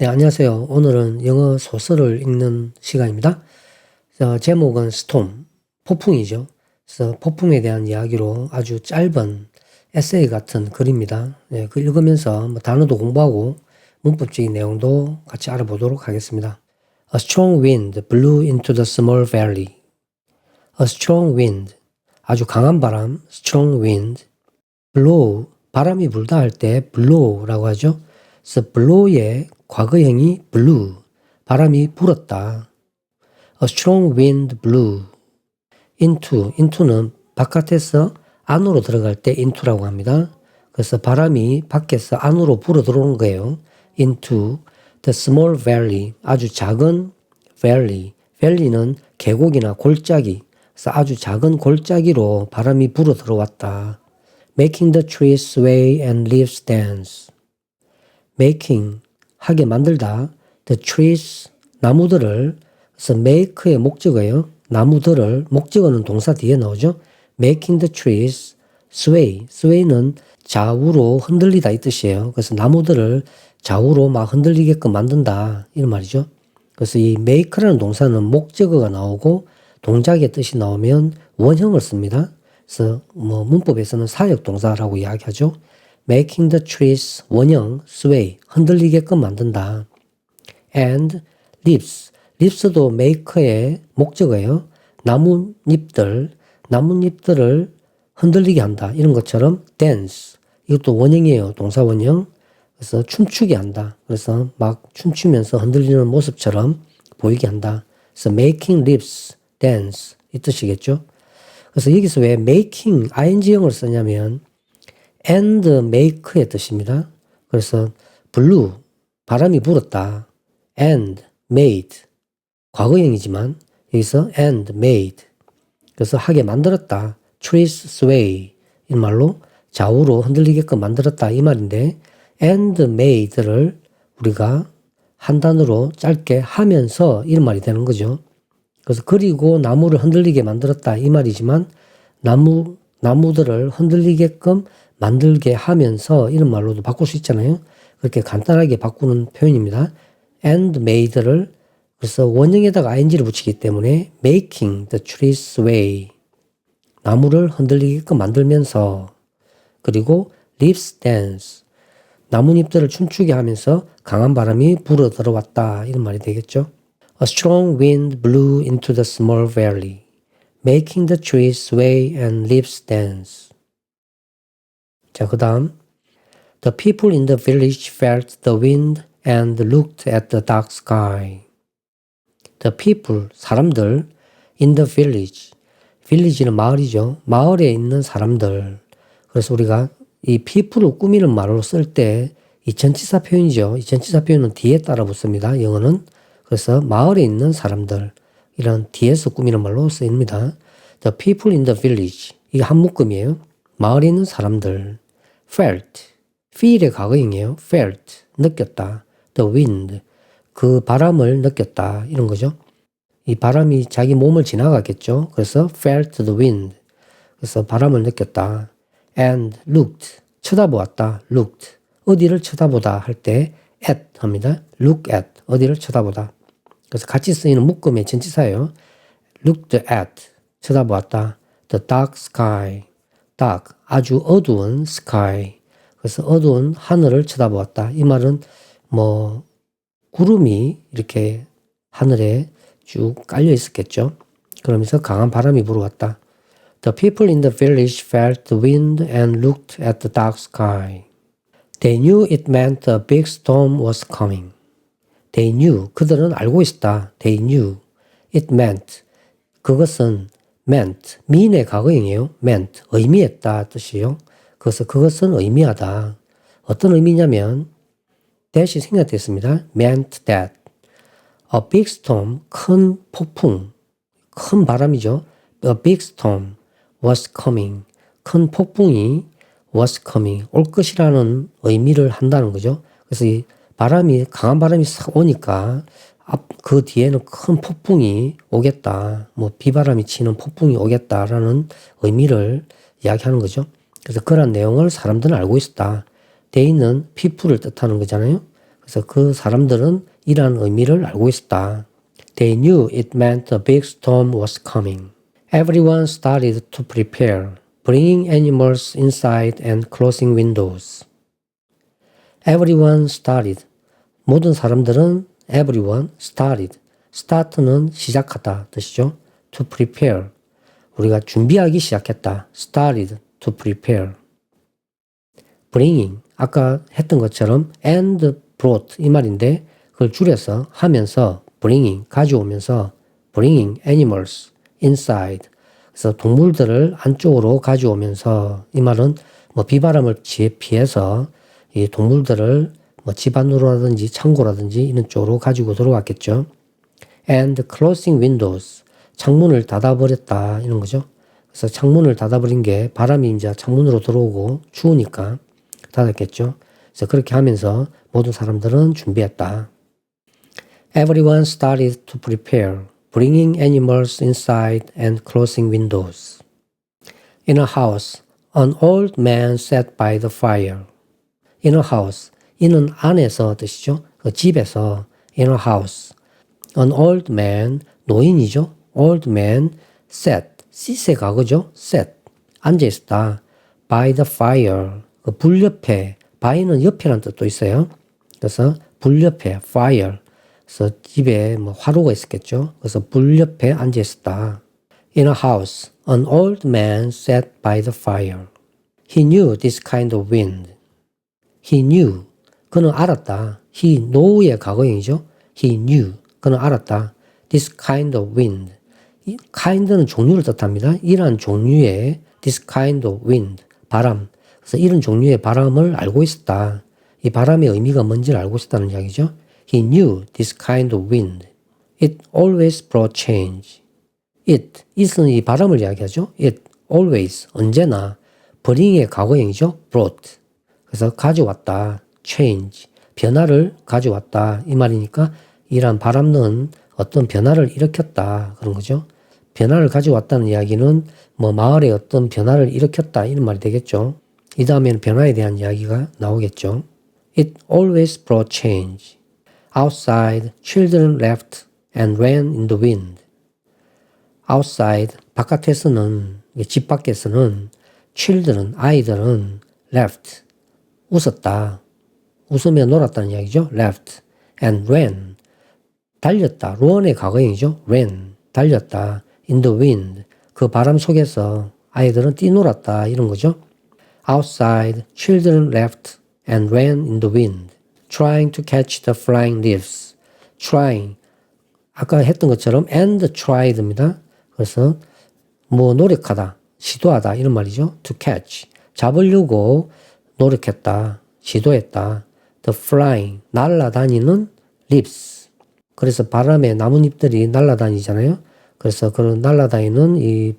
네, 안녕하세요. 오늘은 영어 소설을 읽는 시간입니다. 제목은 Storm, 폭풍이죠. 그래서 폭풍에 대한 이야기로 아주 짧은 에세이 같은 글입니다. 네, 그 읽으면서 단어도 공부하고 문법적인 내용도 같이 알아보도록 하겠습니다. A strong wind blew into the small valley. A strong wind, 아주 강한 바람, strong wind. blow, 바람이 불다 할 때 blow라고 하죠. 그래서 blow의 과거형이 blew, 바람이 불었다. A strong wind blew into는 바깥에서 안으로 들어갈 때 into라고 합니다. 그래서 바람이 밖에서 안으로 불어 들어오는 거예요. into the small valley, 아주 작은 valley. valley는 계곡이나 골짜기, 그래서 아주 작은 골짜기로 바람이 불어 들어왔다. Making the trees sway and leaves dance. Making, 하게 만들다. The trees, 나무들을, 그래서 make의 목적어예요. 나무들을, 목적어는 동사 뒤에 나오죠. Making the trees sway. sway는 좌우로 흔들리다 이 뜻이에요. 그래서 나무들을 좌우로 막 흔들리게끔 만든다 이런 말이죠. 그래서 이 make라는 동사는 목적어가 나오고 동작의 뜻이 나오면 원형을 씁니다. 그래서 문법에서는 사역 동사라고 이야기하죠. Making the trees, 원형, sway, 흔들리게끔 만든다. And leaves, leaves도 make의 목적어예요. 나뭇잎들을 흔들리게 한다. 이런 것처럼 dance, 이것도 원형이에요. 동사 원형. 그래서 춤추게 한다. 그래서 막 춤추면서 흔들리는 모습처럼 보이게 한다. 그래서 making leaves dance 이 뜻이겠죠. 그래서 여기서 왜 making, ing형을 쓰냐면 and make의 뜻입니다. 그래서 blew, 바람이 불었다. and made, 과거형이지만 여기서 and made, 그래서 하게 만들었다. trees sway, 이 말로 좌우로 흔들리게끔 만들었다 이 말인데 and made를 우리가 한 단어로 짧게 하면서 이런 말이 되는 거죠. 그래서 그리고 나무를 흔들리게 만들었다 이 말이지만 나무들을 흔들리게끔 만들게 하면서 이런 말로도 바꿀 수 있잖아요. 그렇게 간단하게 바꾸는 표현입니다. and made를 그래서 원형에다가 ing를 붙이기 때문에 making the trees sway, 나무를 흔들리게끔 만들면서, 그리고 leaves dance, 나뭇잎들을 춤추게 하면서 강한 바람이 불어 들어왔다 이런 말이 되겠죠. A strong wind blew into the small valley, making the trees sway and leaves dance. 자, 그 다음 The people in the village felt the wind and looked at the dark sky. The people, 사람들, in the village. village는 마을이죠. 마을에 있는 사람들. 그래서 우리가 이 people을 꾸미는 말로 쓸 때 이 전치사 표현이죠. 이 전치사 표현은 뒤에 따라 붙습니다. 영어는. 그래서 마을에 있는 사람들, 이런 뒤에서 꾸미는 말로 쓰입니다. The people in the village. 이게 한 묶음이에요. 마을에 있는 사람들. felt, feel의 과거형이에요. felt, 느꼈다. the wind, 그 바람을 느꼈다. 이런 거죠. 이 바람이 자기 몸을 지나가겠죠. 그래서 felt the wind, 그래서 바람을 느꼈다. and looked, 쳐다보았다. looked, 어디를 쳐다보다 할 때 at 합니다. look at, 어디를 쳐다보다. 그래서 같이 쓰이는 묶음의 전치사예요. looked at, 쳐다보았다. the dark sky, dark, 아주 어두운 sky, 그래서 어두운 하늘을 쳐다보았다. 이 말은 구름이 이렇게 하늘에 쭉 깔려 있었겠죠. 그러면서 강한 바람이 불어왔다. The people in the village felt the wind and looked at the dark sky. They knew it meant a big storm was coming. They knew, 그들은 알고 있었다. They knew. It meant, 그것은 meant, mean의 과거형이에요. meant, 의미했다 뜻이에요. 그래서 그것은 의미하다. 어떤 의미냐면 that이 생략됐습니다. meant that. A big storm, 큰 폭풍, 큰 바람이죠. A big storm was coming. 큰 폭풍이 was coming, 올 것이라는 의미를 한다는 거죠. 그래서 이 바람이, 강한 바람이 싹 오니까 그 뒤에는 큰 폭풍이 오겠다. 비바람이 치는 폭풍이 오겠다라는 의미를 이야기하는 거죠. 그래서 그런 내용을 사람들은 알고 있었다. they는 people을 뜻하는 거잖아요. 그래서 그 사람들은 이러한 의미를 알고 있었다. They knew it meant a big storm was coming. Everyone started to prepare, bringing animals inside and closing windows. Everyone started. 모든 사람들은 everyone started. start는 시작하다 뜻이죠. To prepare. 우리가 준비하기 시작했다. started to prepare. bringing. 아까 했던 것처럼 and brought 이 말인데 그걸 줄여서 하면서 bringing 가져오면서 bringing animals inside. 그래서 동물들을 안쪽으로 가져오면서 이 말은 뭐 비바람을 피해서 이 동물들을 뭐 집 안으로라든지 창고라든지 이런 쪽으로 가지고 들어왔겠죠. And closing windows. 창문을 닫아버렸다 이런 거죠. 그래서 창문을 닫아버린 게 바람이 이제 창문으로 들어오고 추우니까 닫았겠죠. 그래서 그렇게 하면서 모든 사람들은 준비했다. Everyone started to prepare, bringing animals inside and closing windows. In a house, an old man sat by the fire. In a house, 이는 안에서 뜻이죠. 그 집에서 in a house. An old man, 노인이죠. Old man sat, sit의 과거죠. sat, 앉아있었다. By the fire, 그 불 옆에, by는 옆이라는 뜻도 있어요. 그래서 불 옆에, fire. 그래서 집에 뭐 화로가 있었겠죠. 그래서 불 옆에 앉아있었다. In a house, an old man sat by the fire. He knew this kind of wind. He knew. 그는 알았다. He know의 과거형이죠. He knew. 그는 알았다. This kind of wind. 이 kind는 종류를 뜻합니다. 이러한 종류의 this kind of wind. 바람. 그래서 이런 종류의 바람을 알고 있었다. 이 바람의 의미가 뭔지를 알고 있었다는 이야기죠. He knew this kind of wind. It always brought change. it은 이 바람을 이야기하죠. It always, 언제나, bring의 과거형이죠. brought. 그래서 가져왔다. change. 변화를 가져왔다. 이 말이니까 이러한 바람은 어떤 변화를 일으켰다. 그런 거죠. 변화를 가져왔다는 이야기는 뭐 마을에 어떤 변화를 일으켰다. 이런 말이 되겠죠. 이 다음에는 변화에 대한 이야기가 나오겠죠. It always brought change. Outside, children left and ran in the wind. Outside, 바깥에서는, 집 밖에서는 children, 아이들은 left, 웃었다. 웃으며 놀았다는 이야기죠. left and ran, 달렸다. run의 과거형이죠. ran, 달렸다. in the wind, 그 바람 속에서 아이들은 뛰놀았다. 이런 거죠. Outside, children left and ran in the wind, trying to catch the flying leaves. trying, 아까 했던 것처럼 and tried입니다. 그래서 뭐 노력하다, 시도하다 이런 말이죠. to catch, 잡으려고 노력했다, 시도했다. the flying, 날아다니는 leaves. 그래서 바람에 나뭇잎들이 날아다니잖아요. 그래서 그런 날아다니는 이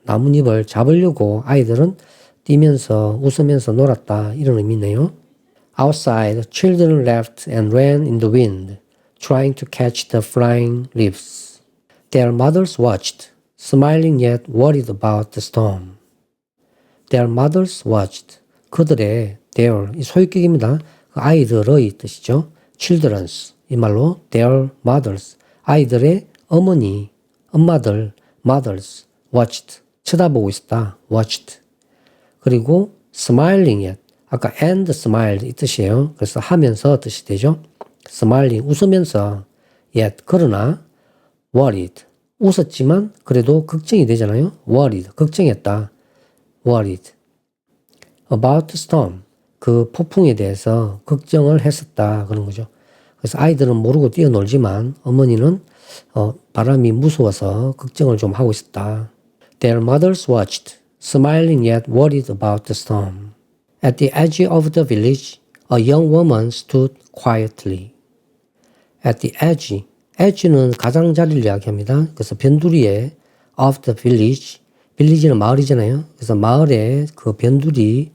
나뭇잎을 잡으려고 아이들은 뛰면서 웃으면서 놀았다. 이런 의미네요. Outside, children left and ran in the wind, trying to catch the flying leaves. Their mothers watched, smiling yet worried about the storm. Their mothers watched. 그들의 their, 이 소유격입니다. 아이들의 뜻이죠. children's, 이 말로 their mothers, 아이들의 어머니, 엄마들, mothers, watched, 쳐다보고 있었다. watched. 그리고 smiling yet, 아까 and smiled 이 뜻이에요. 그래서 하면서 뜻이 되죠. smiling, 웃으면서, yet, 그러나, worried, 웃었지만 그래도 걱정이 되잖아요. worried, 걱정했다. worried. about the storm, 그 폭풍에 대해서 걱정을 했었다. 그런 거죠. 그래서 아이들은 모르고 뛰어놀지만 어머니는 바람이 무서워서 걱정을 좀 하고 있었다. Their mothers watched, smiling yet worried about the storm. At the edge of the village, a young woman stood quietly. At the edge, edge는 가장자리를 이야기합니다. 그래서 변두리에 of the village, village는 마을이잖아요. 그래서 마을의 그 변두리에서,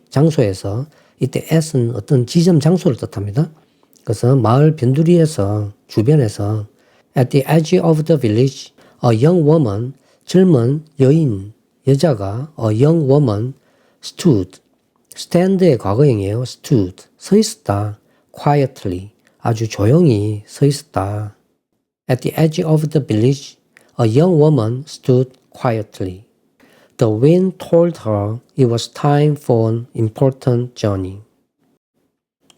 장소에서, 이때 at은 어떤 지점 장소를 뜻합니다. 그래서 마을 변두리에서, 주변에서 at the edge of the village, a young woman, 젊은 여인, 여자가 a young woman stood, stand의 과거형이에요. stood, 서 있었다. quietly. 아주 조용히 서 있었다. At the edge of the village, a young woman stood quietly. The wind told her it was time for an important journey.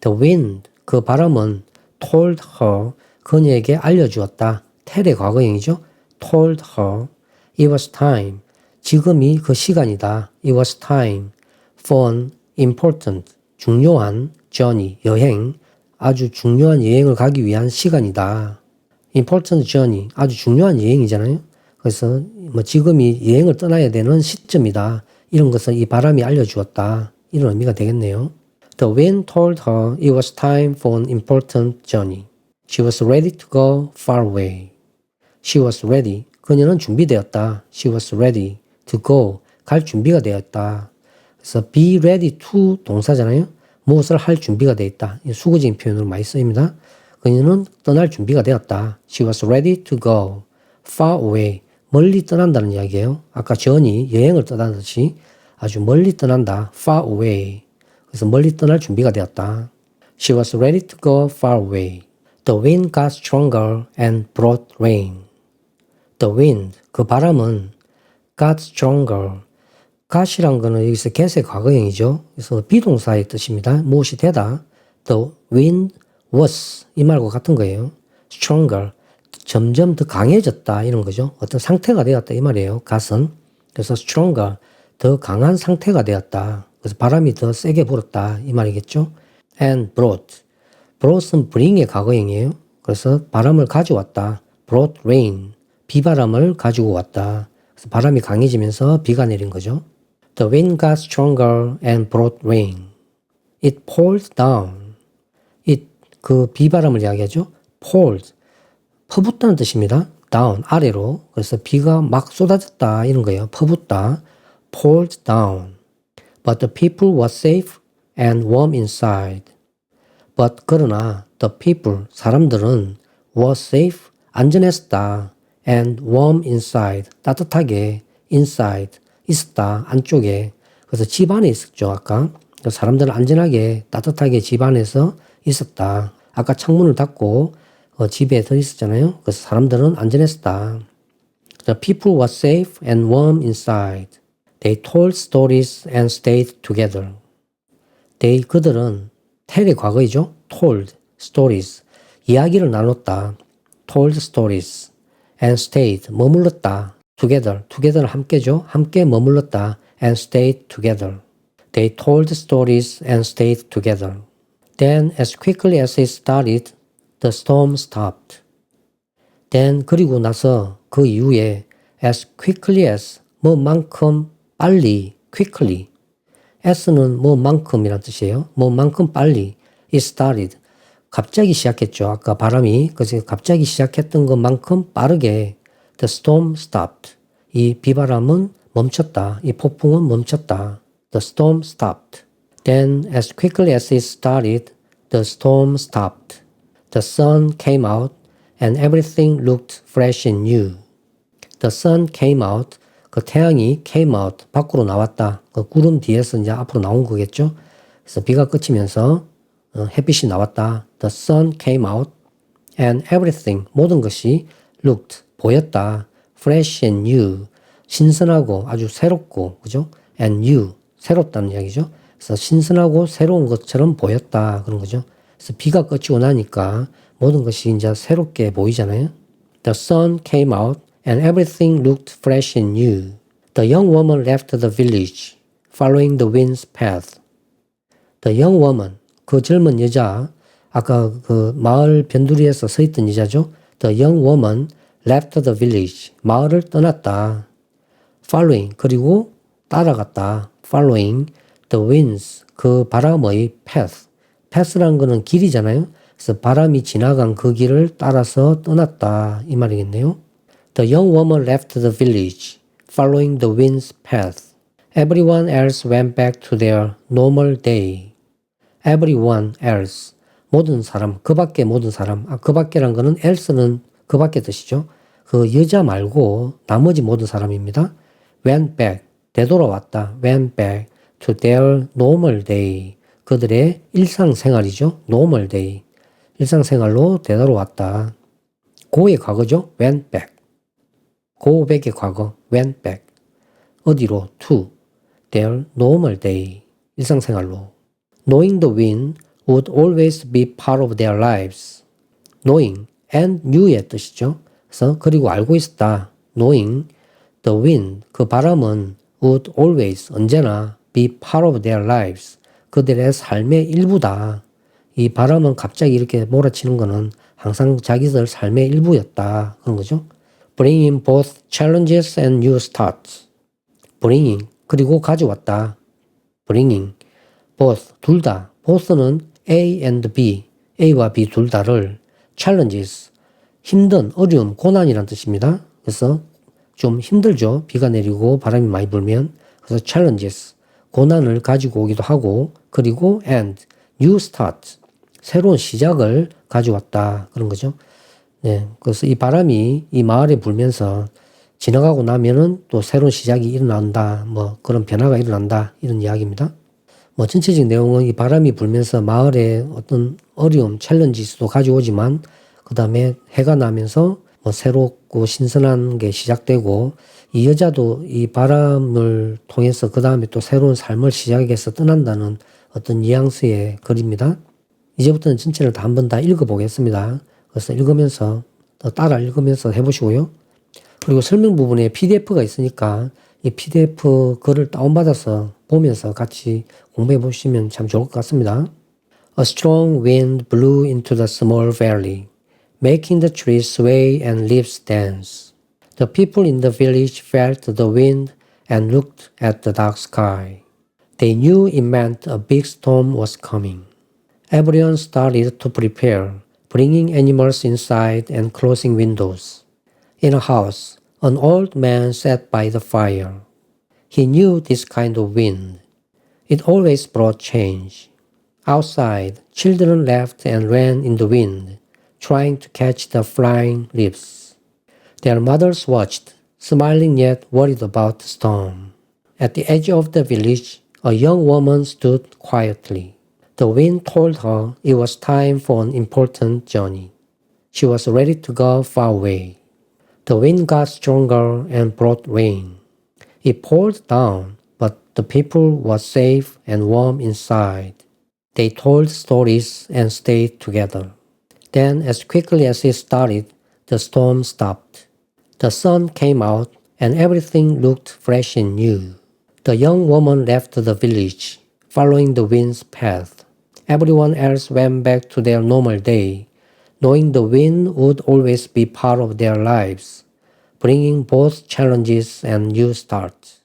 The wind, 그 바람은 told her, 그녀에게 알려주었다. tell의 과거형이죠. told her it was time, 지금이 그 시간이다. It was time for an important, 중요한 journey, 여행, 아주 중요한 여행을 가기 위한 시간이다. important journey, 아주 중요한 여행이잖아요. 그래서 뭐 지금이 여행을 떠나야 되는 시점이다. 이런 것을 이 바람이 알려주었다. 이런 의미가 되겠네요. The wind told her it was time for an important journey. She was ready to go far away. She was ready. 그녀는 준비되었다. She was ready to go. 갈 준비가 되었다. 그래서 be ready to 동사잖아요. 무엇을 할 준비가 되어 있다. 수구적인 표현으로 많이 쓰입니다. 그녀는 떠날 준비가 되었다. She was ready to go far away. 멀리 떠난다는 이야기예요. 아까 전이 여행을 떠나듯이 아주 멀리 떠난다. far away. 그래서 멀리 떠날 준비가 되었다. She was ready to go far away. The wind got stronger and brought rain. The wind, 그 바람은 got stronger. got이란 거는 여기서 get의 과거형이죠. 그래서 비동사의 뜻입니다. 무엇이 되다. The wind was 이 말과 같은 거예요. stronger, 점점 더 강해졌다 이런 거죠. 어떤 상태가 되었다 이 말이에요. got은. 그래서 stronger, 더 강한 상태가 되었다. 그래서 바람이 더 세게 불었다 이 말이겠죠. And brought은 bring의 과거형이에요. 그래서 바람을 가져왔다. brought rain, 비바람을 가지고 왔다. 그래서 바람이 강해지면서 비가 내린 거죠. The wind got stronger and brought rain. It poured down. It, 그 비바람을 이야기하죠. poured, 퍼붓다는 뜻입니다. down, 아래로. 그래서 비가 막 쏟아졌다 이런 거예요. 퍼붓다. poured down. But the people were safe and warm inside. But 그러나 the people, 사람들은 were safe, 안전했다. and warm inside, 따뜻하게 inside, 있었다. 안쪽에. 그래서 집 안에 있었죠. 아까. 사람들은 안전하게 따뜻하게 집 안에서 있었다. 아까 창문을 닫고 집에 더 있었잖아요. 그래서 사람들은 안전했었다. The people were safe and warm inside. They told stories and stayed together. They, 그들은 tell의 과거이죠. told, stories, 이야기를 나눴다. told stories and stayed, 머물렀다. together, together는 함께죠. 함께 머물렀다. and stayed together. They told stories and stayed together. Then as quickly as it started, the storm stopped. Then 그리고 나서 그 이후에 as quickly as 뭐만큼 빨리 quickly as는 뭐만큼이란 뜻이에요. 뭐만큼 빨리 it started 갑자기 시작했죠. 아까 바람이 그래서 갑자기 시작했던 것만큼 빠르게 the storm stopped 이 비바람은 멈췄다. 이 폭풍은 멈췄다. The storm stopped. Then as quickly as it started, the storm stopped. The sun came out and everything looked fresh and new. The sun came out. 그 태양이 came out. 밖으로 나왔다. 그 구름 뒤에서 이제 앞으로 나온 거겠죠. 그래서 비가 그치면서 햇빛이 나왔다. The sun came out and everything. 모든 것이 looked. 보였다. fresh and new. 신선하고 아주 새롭고, 그죠? and new. 새롭다는 이야기죠. 그래서 신선하고 새로운 것처럼 보였다. 그런 거죠. 그래서 비가 그치고 나니까 모든 것이 이제 새롭게 보이잖아요. The sun came out and everything looked fresh and new. The young woman left the village, following the wind's path. The young woman, 그 젊은 여자, 아까 그 마을 변두리에서 서 있던 여자죠. The young woman left the village, 마을을 떠났다. Following, 그리고 따라갔다. Following the winds, 그 바람의 path. path라는 거는 길이잖아요. 그래서 바람이 지나간 그 길을 따라서 떠났다. 이 말이겠네요. The young woman left the village, following the wind's path. Everyone else went back to their normal day. Everyone else, 모든 사람, 그 밖에 모든 사람. 그 밖에란 거는 else는 그 밖에 뜻이죠. 그 여자 말고 나머지 모든 사람입니다. Went back, 되돌아왔다. Went back to their normal day. 그들의 일상생활이죠. normal day. 일상생활로 되돌아왔다. go의 과거죠. went back. go back의 과거 went back. 어디로? to their normal day. 일상생활로. knowing the wind would always be part of their lives. knowing and knew의 뜻이죠. 그래서 그리고 알고 있었다. knowing the wind, 그 바람은 would always, 언제나 be part of their lives. 그들의 삶의 일부다. 이 바람은 갑자기 이렇게 몰아치는 거는 항상 자기들 삶의 일부였다. 그런 거죠. bringing both challenges and new starts. bringing, 그리고 가져왔다. bringing, both, 둘 다. both는 A and B, A와 B 둘 다를 challenges, 힘든, 어려움, 고난이란 뜻입니다. 그래서 좀 힘들죠. 비가 내리고 바람이 많이 불면. 그래서 challenges, 고난을 가지고 오기도 하고, 그리고 and, new start, 새로운 시작을 가져왔다. 그런 거죠. 네. 그래서 이 바람이 이 마을에 불면서 지나가고 나면은 또 새로운 시작이 일어난다. 뭐 그런 변화가 일어난다. 이런 이야기입니다. 뭐 전체적인 내용은 이 바람이 불면서 마을에 어떤 어려움, 챌린지도 가져오지만 그 다음에 해가 나면서 뭐 새롭고 신선한 게 시작되고 이 여자도 이 바람을 통해서 그 다음에 또 새로운 삶을 시작해서 떠난다는 어떤 뉘앙스의 글입니다. 이제부터는 전체를 다 한번 다 읽어보겠습니다. 그래서 읽으면서 따라 읽으면서 해보시고요. 그리고 설명 부분에 PDF가 있으니까 이 PDF 글을 다운받아서 보면서 같이 공부해 보시면 참 좋을 것 같습니다. A strong wind blew into the small valley, making the trees sway and leaves dance. The people in the village felt the wind and looked at the dark sky. They knew it meant a big storm was coming. Everyone started to prepare, bringing animals inside and closing windows. In a house, an old man sat by the fire. He knew this kind of wind. It always brought change. Outside, children laughed and ran in the wind, trying to catch the flying leaves. Their mothers watched, smiling yet worried about the storm. At the edge of the village, a young woman stood quietly. The wind told her it was time for an important journey. She was ready to go far away. The wind got stronger and brought rain. It poured down, but the people were safe and warm inside. They told stories and stayed together. Then, as quickly as it started, the storm stopped. The sun came out, and everything looked fresh and new. The young woman left the village, following the wind's path. Everyone else went back to their normal day, knowing the wind would always be part of their lives, bringing both challenges and new starts.